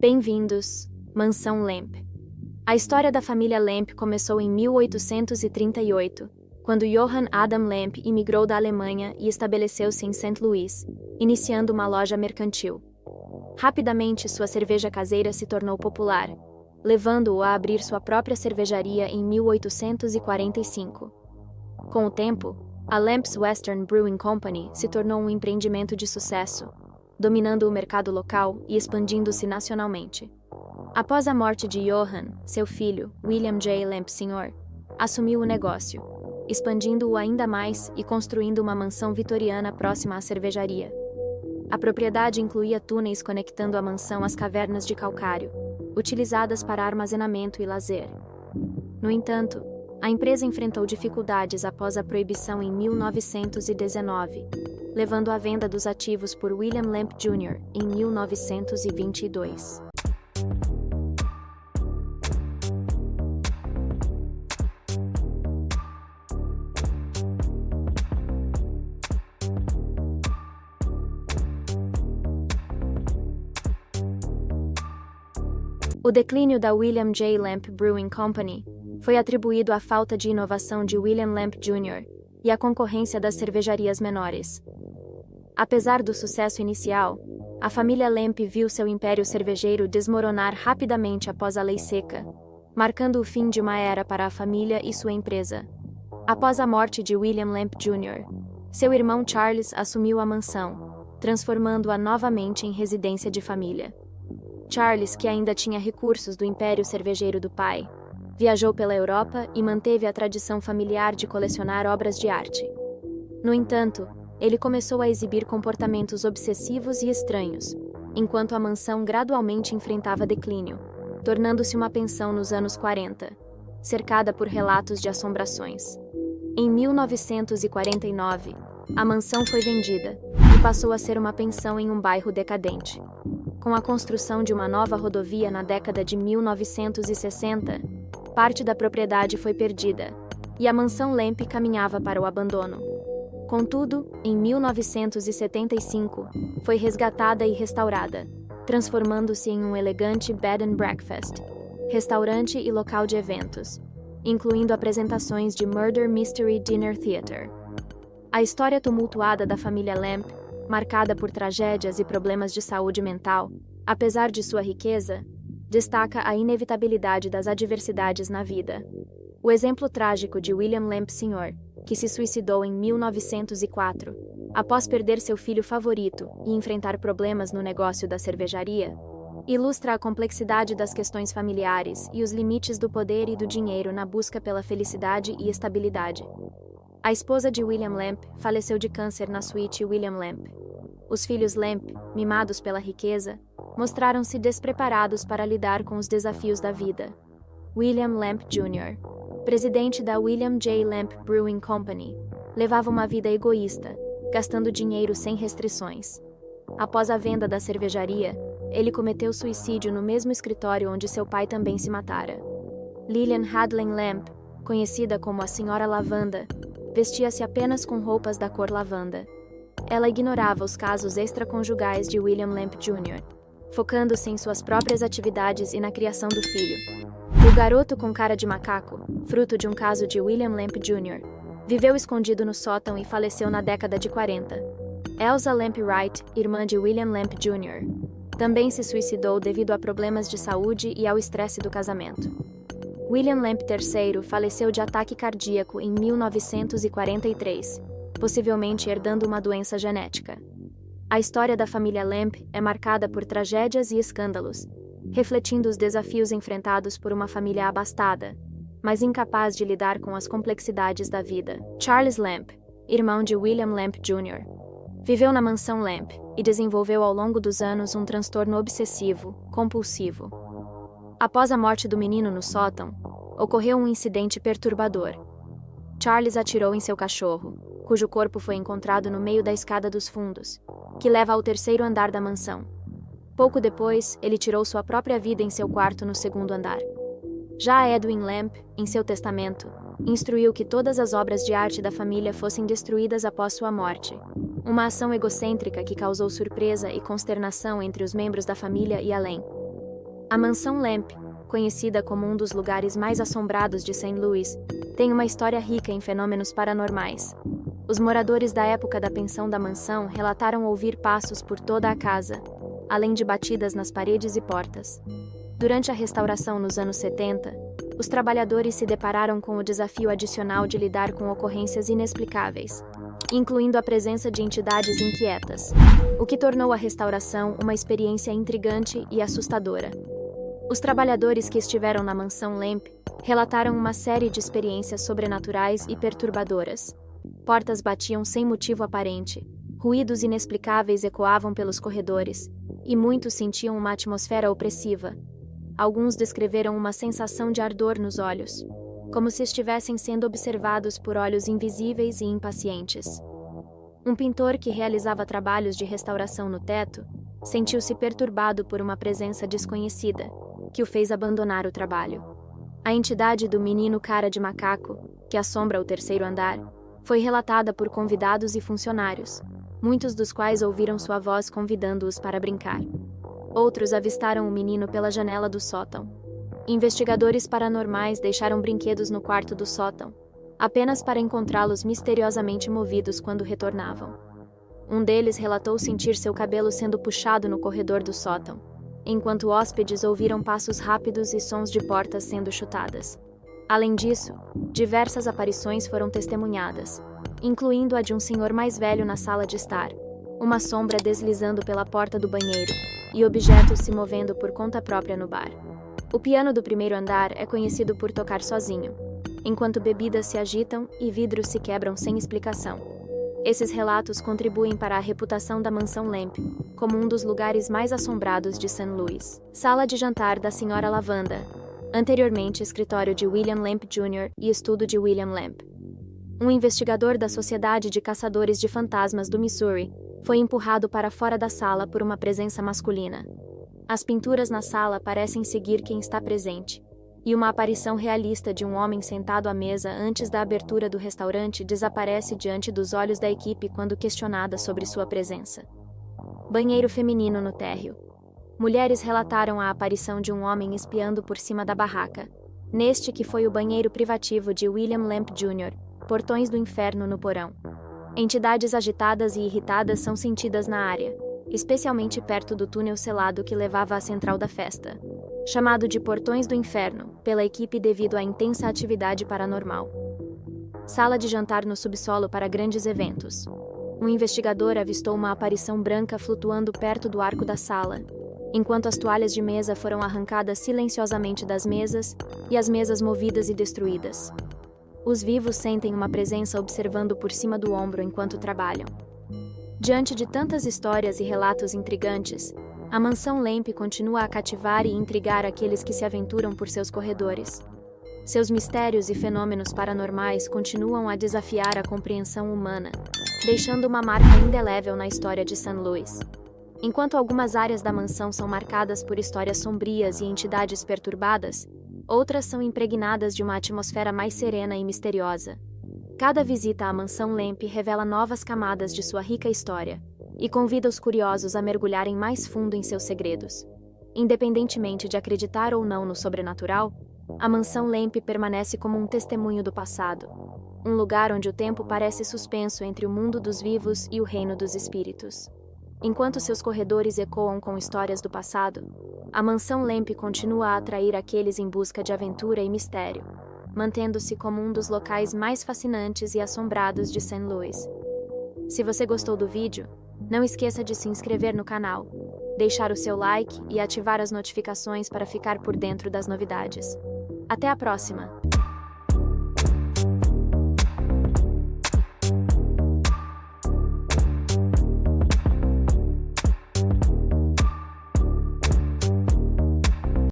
Bem-vindos, Mansão Lamp. A história da família Lamp começou em 1838, quando Johann Adam Lamp imigrou da Alemanha e estabeleceu-se em St. Louis, iniciando uma loja mercantil. Rapidamente, sua cerveja caseira se tornou popular, levando-o a abrir sua própria cervejaria em 1845. Com o tempo, a Lamps Western Brewing Company se tornou um empreendimento de sucesso, dominando o mercado local e expandindo-se nacionalmente. Após a morte de Johann, seu filho, William J. Lamp Sr., assumiu o negócio, expandindo-o ainda mais e construindo uma mansão vitoriana próxima à cervejaria. A propriedade incluía túneis conectando a mansão às cavernas de calcário, utilizadas para armazenamento e lazer. No entanto, a empresa enfrentou dificuldades após a proibição em 1919, levando à venda dos ativos por William Lamp Jr. em 1922. O declínio da William J. Lamp Brewing Company foi atribuído à falta de inovação de William Lamp Jr. e à concorrência das cervejarias menores. Apesar do sucesso inicial, a família Lamp viu seu império cervejeiro desmoronar rapidamente após a Lei Seca, marcando o fim de uma era para a família e sua empresa. Após a morte de William Lamp Jr., seu irmão Charles assumiu a mansão, transformando-a novamente em residência de família. Charles, que ainda tinha recursos do império cervejeiro do pai, viajou pela Europa e manteve a tradição familiar de colecionar obras de arte. No entanto, ele começou a exibir comportamentos obsessivos e estranhos, enquanto a mansão gradualmente enfrentava declínio, tornando-se uma pensão nos anos 40, cercada por relatos de assombrações. Em 1949, a mansão foi vendida e passou a ser uma pensão em um bairro decadente. Com a construção de uma nova rodovia na década de 1960, parte da propriedade foi perdida, e a mansão Lamp caminhava para o abandono. Contudo, em 1975, foi resgatada e restaurada, transformando-se em um elegante bed and breakfast, restaurante e local de eventos, incluindo apresentações de Murder Mystery Dinner Theater. A história tumultuada da família Lamp, marcada por tragédias e problemas de saúde mental, apesar de sua riqueza, destaca a inevitabilidade das adversidades na vida. O exemplo trágico de William Lamp Sr., que se suicidou em 1904, após perder seu filho favorito e enfrentar problemas no negócio da cervejaria, ilustra a complexidade das questões familiares e os limites do poder e do dinheiro na busca pela felicidade e estabilidade. A esposa de William Lamp faleceu de câncer na suíte William Lamp. Os filhos Lamp, mimados pela riqueza, mostraram-se despreparados para lidar com os desafios da vida. William Lamp Jr., presidente da William J. Lamp Brewing Company, levava uma vida egoísta, gastando dinheiro sem restrições. Após a venda da cervejaria, ele cometeu suicídio no mesmo escritório onde seu pai também se matara. Lillian Hadley Lamp, conhecida como a Senhora Lavanda, vestia-se apenas com roupas da cor lavanda. Ela ignorava os casos extraconjugais de William Lamp Jr., focando-se em suas próprias atividades e na criação do filho. O garoto com cara de macaco, fruto de um caso de William Lamp Jr., viveu escondido no sótão e faleceu na década de 40. Elsa Lamp Wright, irmã de William Lamp Jr., também se suicidou devido a problemas de saúde e ao estresse do casamento. William Lamp III faleceu de ataque cardíaco em 1943, possivelmente herdando uma doença genética. A história da família Lamp é marcada por tragédias e escândalos, refletindo os desafios enfrentados por uma família abastada, mas incapaz de lidar com as complexidades da vida. Charles Lamp, irmão de William Lamp Jr., viveu na mansão Lamp e desenvolveu ao longo dos anos um transtorno obsessivo, compulsivo. Após a morte do menino no sótão, ocorreu um incidente perturbador. Charles atirou em seu cachorro, cujo corpo foi encontrado no meio da escada dos fundos, que leva ao terceiro andar da mansão. Pouco depois, ele tirou sua própria vida em seu quarto no segundo andar. Já Edwin Lamp, em seu testamento, instruiu que todas as obras de arte da família fossem destruídas após sua morte, uma ação egocêntrica que causou surpresa e consternação entre os membros da família e além. A Mansão Lamp, conhecida como um dos lugares mais assombrados de St. Louis, tem uma história rica em fenômenos paranormais. Os moradores da época da pensão da mansão relataram ouvir passos por toda a casa, além de batidas nas paredes e portas. Durante a restauração nos anos 70, os trabalhadores se depararam com o desafio adicional de lidar com ocorrências inexplicáveis, incluindo a presença de entidades inquietas, o que tornou a restauração uma experiência intrigante e assustadora. Os trabalhadores que estiveram na Mansão Lamp relataram uma série de experiências sobrenaturais e perturbadoras. Portas batiam sem motivo aparente, ruídos inexplicáveis ecoavam pelos corredores, e muitos sentiam uma atmosfera opressiva. Alguns descreveram uma sensação de ardor nos olhos, como se estivessem sendo observados por olhos invisíveis e impacientes. Um pintor que realizava trabalhos de restauração no teto sentiu-se perturbado por uma presença desconhecida, que o fez abandonar o trabalho. A entidade do menino cara de macaco, que assombra o terceiro andar, foi relatada por convidados e funcionários, muitos dos quais ouviram sua voz convidando-os para brincar. Outros avistaram o menino pela janela do sótão. Investigadores paranormais deixaram brinquedos no quarto do sótão, apenas para encontrá-los misteriosamente movidos quando retornavam. Um deles relatou sentir seu cabelo sendo puxado no corredor do sótão, enquanto hóspedes ouviram passos rápidos e sons de portas sendo chutadas. Além disso, diversas aparições foram testemunhadas, incluindo a de um senhor mais velho na sala de estar, uma sombra deslizando pela porta do banheiro e objetos se movendo por conta própria no bar. O piano do primeiro andar é conhecido por tocar sozinho, enquanto bebidas se agitam e vidros se quebram sem explicação. Esses relatos contribuem para a reputação da Mansão Lamp como um dos lugares mais assombrados de St. Louis. Sala de jantar da Sra. Lavanda, anteriormente escritório de William Lamp Jr. e estudo de William Lamp. Um investigador da Sociedade de Caçadores de Fantasmas do Missouri foi empurrado para fora da sala por uma presença masculina. As pinturas na sala parecem seguir quem está presente, e uma aparição realista de um homem sentado à mesa antes da abertura do restaurante desaparece diante dos olhos da equipe quando questionada sobre sua presença. Banheiro feminino no térreo. Mulheres relataram a aparição de um homem espiando por cima da barraca, neste que foi o banheiro privativo de William Lamp Jr., Portões do Inferno no porão. Entidades agitadas e irritadas são sentidas na área, especialmente perto do túnel selado que levava à central da festa, chamado de Portões do Inferno, pela equipe devido à intensa atividade paranormal. Sala de jantar no subsolo para grandes eventos. Um investigador avistou uma aparição branca flutuando perto do arco da sala, enquanto as toalhas de mesa foram arrancadas silenciosamente das mesas e as mesas movidas e destruídas. Os vivos sentem uma presença observando por cima do ombro enquanto trabalham. Diante de tantas histórias e relatos intrigantes, a Mansão Lamp continua a cativar e intrigar aqueles que se aventuram por seus corredores. Seus mistérios e fenômenos paranormais continuam a desafiar a compreensão humana, deixando uma marca indelével na história de St. Louis. Enquanto algumas áreas da mansão são marcadas por histórias sombrias e entidades perturbadas, outras são impregnadas de uma atmosfera mais serena e misteriosa. Cada visita à Mansão Lamp revela novas camadas de sua rica história e convida os curiosos a mergulharem mais fundo em seus segredos. Independentemente de acreditar ou não no sobrenatural, a Mansão Lamp permanece como um testemunho do passado, um lugar onde o tempo parece suspenso entre o mundo dos vivos e o reino dos espíritos. Enquanto seus corredores ecoam com histórias do passado, a Mansão Lamp continua a atrair aqueles em busca de aventura e mistério, mantendo-se como um dos locais mais fascinantes e assombrados de St. Louis. Se você gostou do vídeo, não esqueça de se inscrever no canal, deixar o seu like e ativar as notificações para ficar por dentro das novidades. Até a próxima!